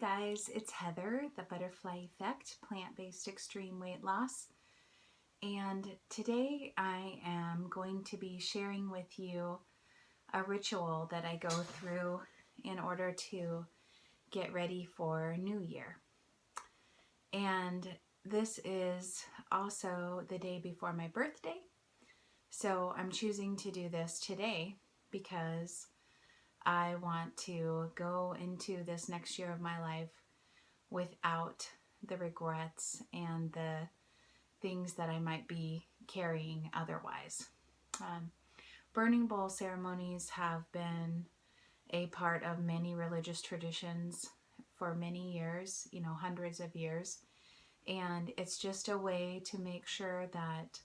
Hi guys, it's Heather, the Butterfly Effect, plant-based extreme weight loss. And today I am going to be sharing with you a ritual that I go through in order to get ready for New Year. And this is also the day before my birthday. So I'm choosing to do this today because I want to go into this next year of my life without the regrets and the things that I might be carrying otherwise. Burning bowl ceremonies have been a part of many religious traditions for many years, hundreds of years. And it's just a way to make sure that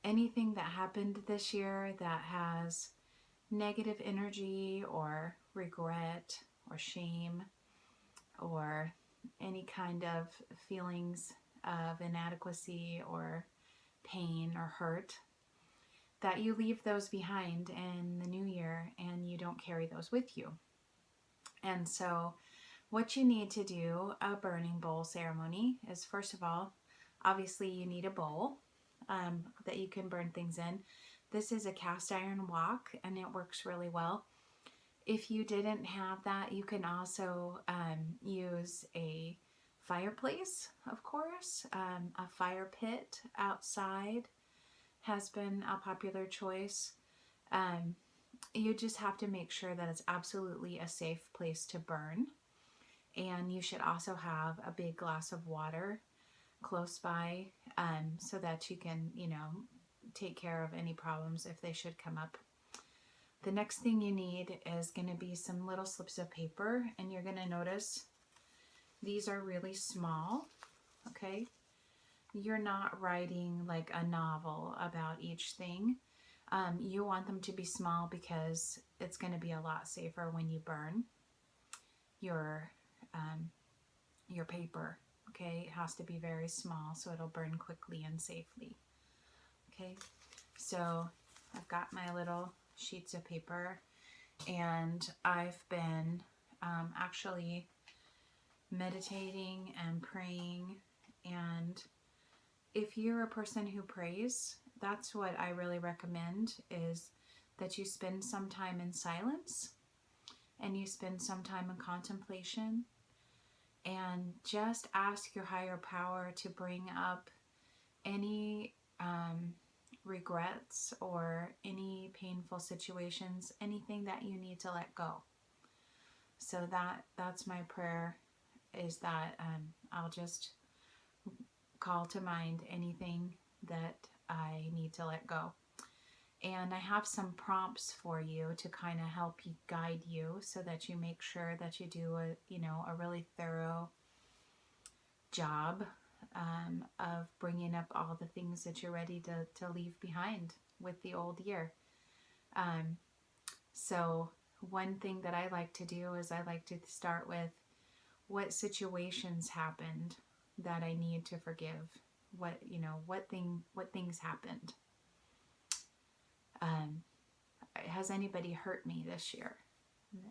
anything that happened this year that has negative energy or regret or shame or any kind of feelings of inadequacy or pain or hurt, that you leave those behind in the new year and you don't carry those with you. And so what you need to do a burning bowl ceremony is, first of all, obviously you need a bowl that you can burn things in. This is a cast iron wok and it works really well. If you didn't have that, you can also use a fireplace, of course. A fire pit outside has been a popular choice. You just have to make sure that it's absolutely a safe place to burn. And you should also have a big glass of water close by so that you can, take care of any problems if they should come up. The next thing you need is going to be some little slips of paper, and you're going to notice these are really small, okay? You're not writing like a novel about each thing. You want them to be small because it's going to be a lot safer when you burn your paper, okay? It has to be very small so it'll burn quickly and safely, okay? So I've got my little sheets of paper, and I've been actually meditating and praying. And if you're a person who prays, that's what I really recommend, is that you spend some time in silence and you spend some time in contemplation and just ask your higher power to bring up any regrets or any painful situations, anything that you need to let go. So that's my prayer, is that I'll just call to mind anything that I need to let go. And I have some prompts for you to kind of help you, guide you, so that you make sure that you do a really thorough job of bringing up all the things that you're ready to leave behind with the old year. So one thing that I like to do is I like to start with what situations happened that I need to forgive. What things happened. Has anybody hurt me this year?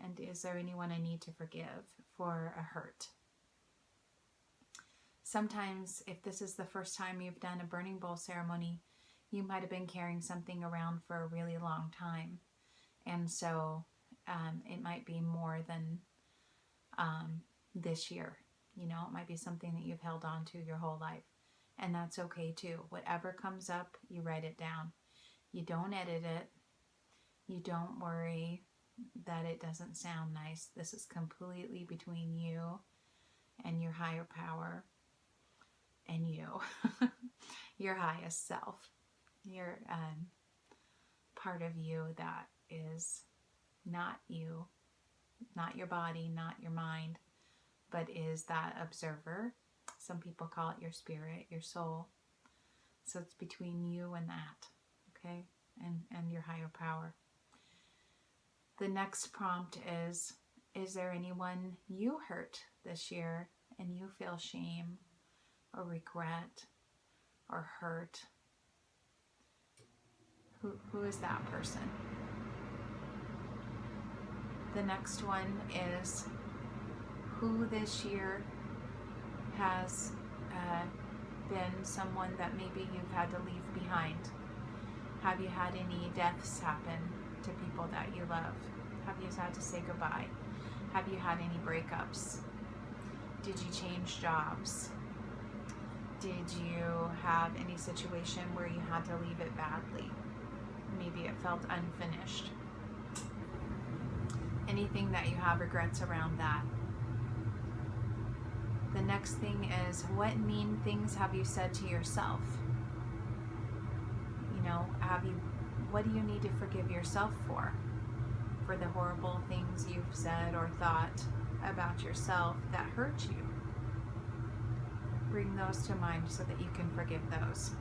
And is there anyone I need to forgive for a hurt? Sometimes, if this is the first time you've done a burning bowl ceremony, you might have been carrying something around for a really long time. And so it might be more than this year. It might be something that you've held on to your whole life. And that's okay too. Whatever comes up, you write it down. You don't edit it. You don't worry that it doesn't sound nice. This is completely between you and your higher power and you, your highest self. Your part of you that is not you, not your body, not your mind, but is that observer. Some people call it your spirit, your soul. So it's between you and that, okay? And your higher power. The next prompt is there anyone you hurt this year and you feel shame or regret or hurt? Who is that person? The next one is, Who this year has been someone that maybe you've had to leave behind? Have you had any deaths happen to people that you love? Have you had to say goodbye? Have you had any breakups? Did you change jobs? Did you have any situation where you had to leave it badly? Maybe it felt unfinished. Anything that you have regrets around that. The next thing is, what mean things have you said to yourself? You know, what do you need to forgive yourself for? For the horrible things you've said or thought about yourself that hurt you. Bring those to mind so that you can forgive those.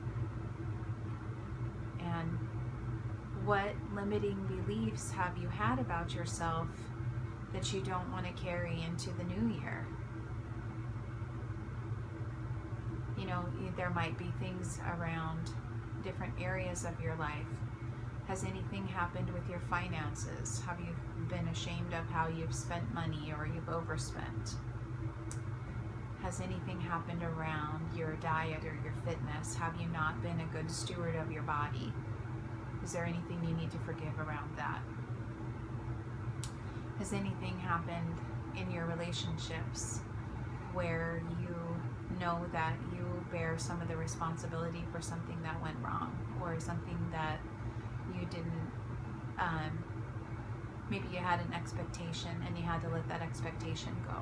And what limiting beliefs have you had about yourself that you don't want to carry into the new year? You know, there might be things around different areas of your life. Has anything happened with your finances? Have you been ashamed of how you've spent money or you've overspent? Has anything happened around your diet or your fitness? Have you not been a good steward of your body? Is there anything you need to forgive around that? Has anything happened in your relationships where you know that you bear some of the responsibility for something that went wrong, or something that you didn't, maybe you had an expectation and you had to let that expectation go?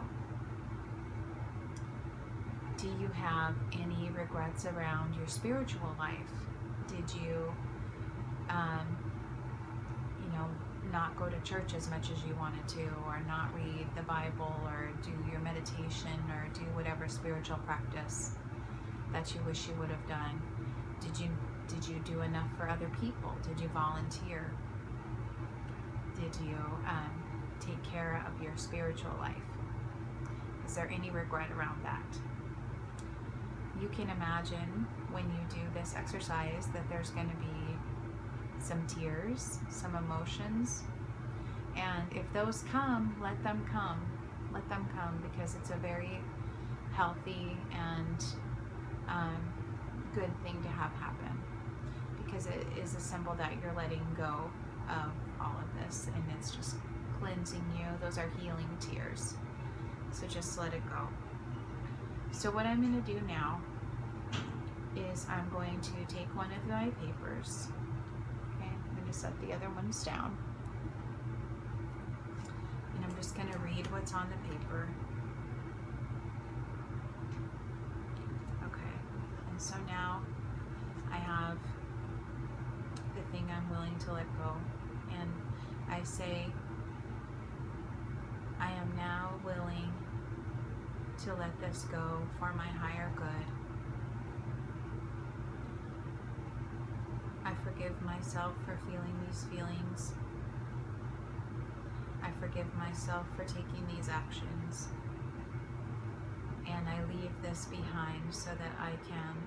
Do you have any regrets around your spiritual life? Did you, not go to church as much as you wanted to, or not read the Bible, or do your meditation, or do whatever spiritual practice that you wish you would have done? Did you do enough for other people? Did you volunteer? Did you take care of your spiritual life? Is there any regret around that? You can imagine when you do this exercise that there's going to be some tears, some emotions, and if those come, let them come. Let them come, because it's a very healthy and good thing to have happen, because it is a symbol that you're letting go of all of this, and it's just cleansing you. Those are healing tears, so just let it go. So what I'm going to do now is I'm going to take one of my papers. Okay, I'm going to set the other ones down, and I'm just going to read what's on the paper. Okay, and so now I have the thing I'm willing to let go, and I say, I am now willing to let this go for my higher good. I forgive myself for feeling these feelings. I forgive myself for taking these actions. And I leave this behind so that I can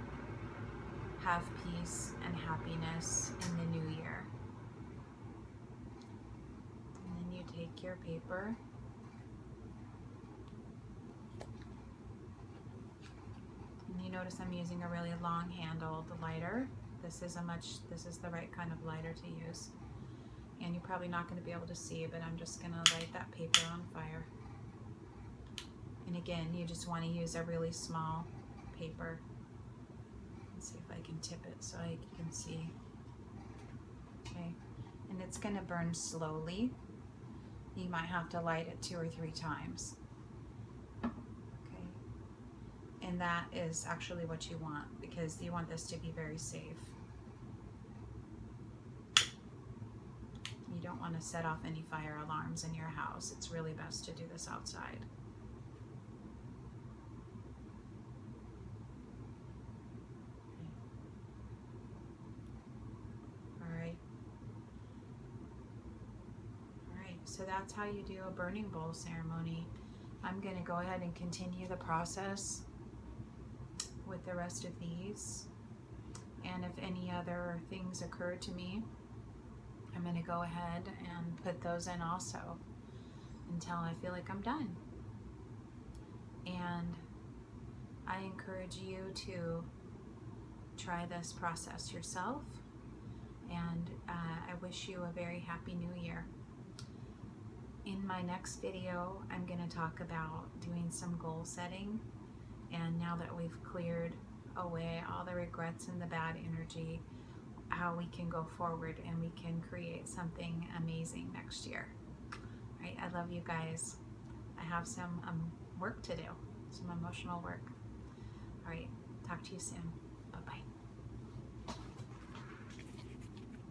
have peace and happiness in the new year. And then you take your paper. And you notice I'm using a really long handled lighter. This is the right kind of lighter to use. And you're probably not going to be able to see it, but I'm just going to light that paper on fire. And again, you just want to use a really small paper. Let's see if I can tip it so you can see. Okay, and it's going to burn slowly. You might have to light it 2 or 3 times. Okay, and that is actually what you want, because you want this to be very safe. You don't want to set off any fire alarms in your house. It's really best to do this outside. So that's how you do a burning bowl ceremony. I'm going to go ahead and continue the process with the rest of these. And if any other things occur to me, I'm going to go ahead and put those in also until I feel like I'm done. And I encourage you to try this process yourself. And I wish you a very happy new year. In my next video, I'm going to talk about doing some goal setting. And now that we've cleared away all the regrets and the bad energy, how we can go forward and we can create something amazing next year. All right, I love you guys. I have some work to do, some emotional work. All right, talk to you soon. Bye-bye.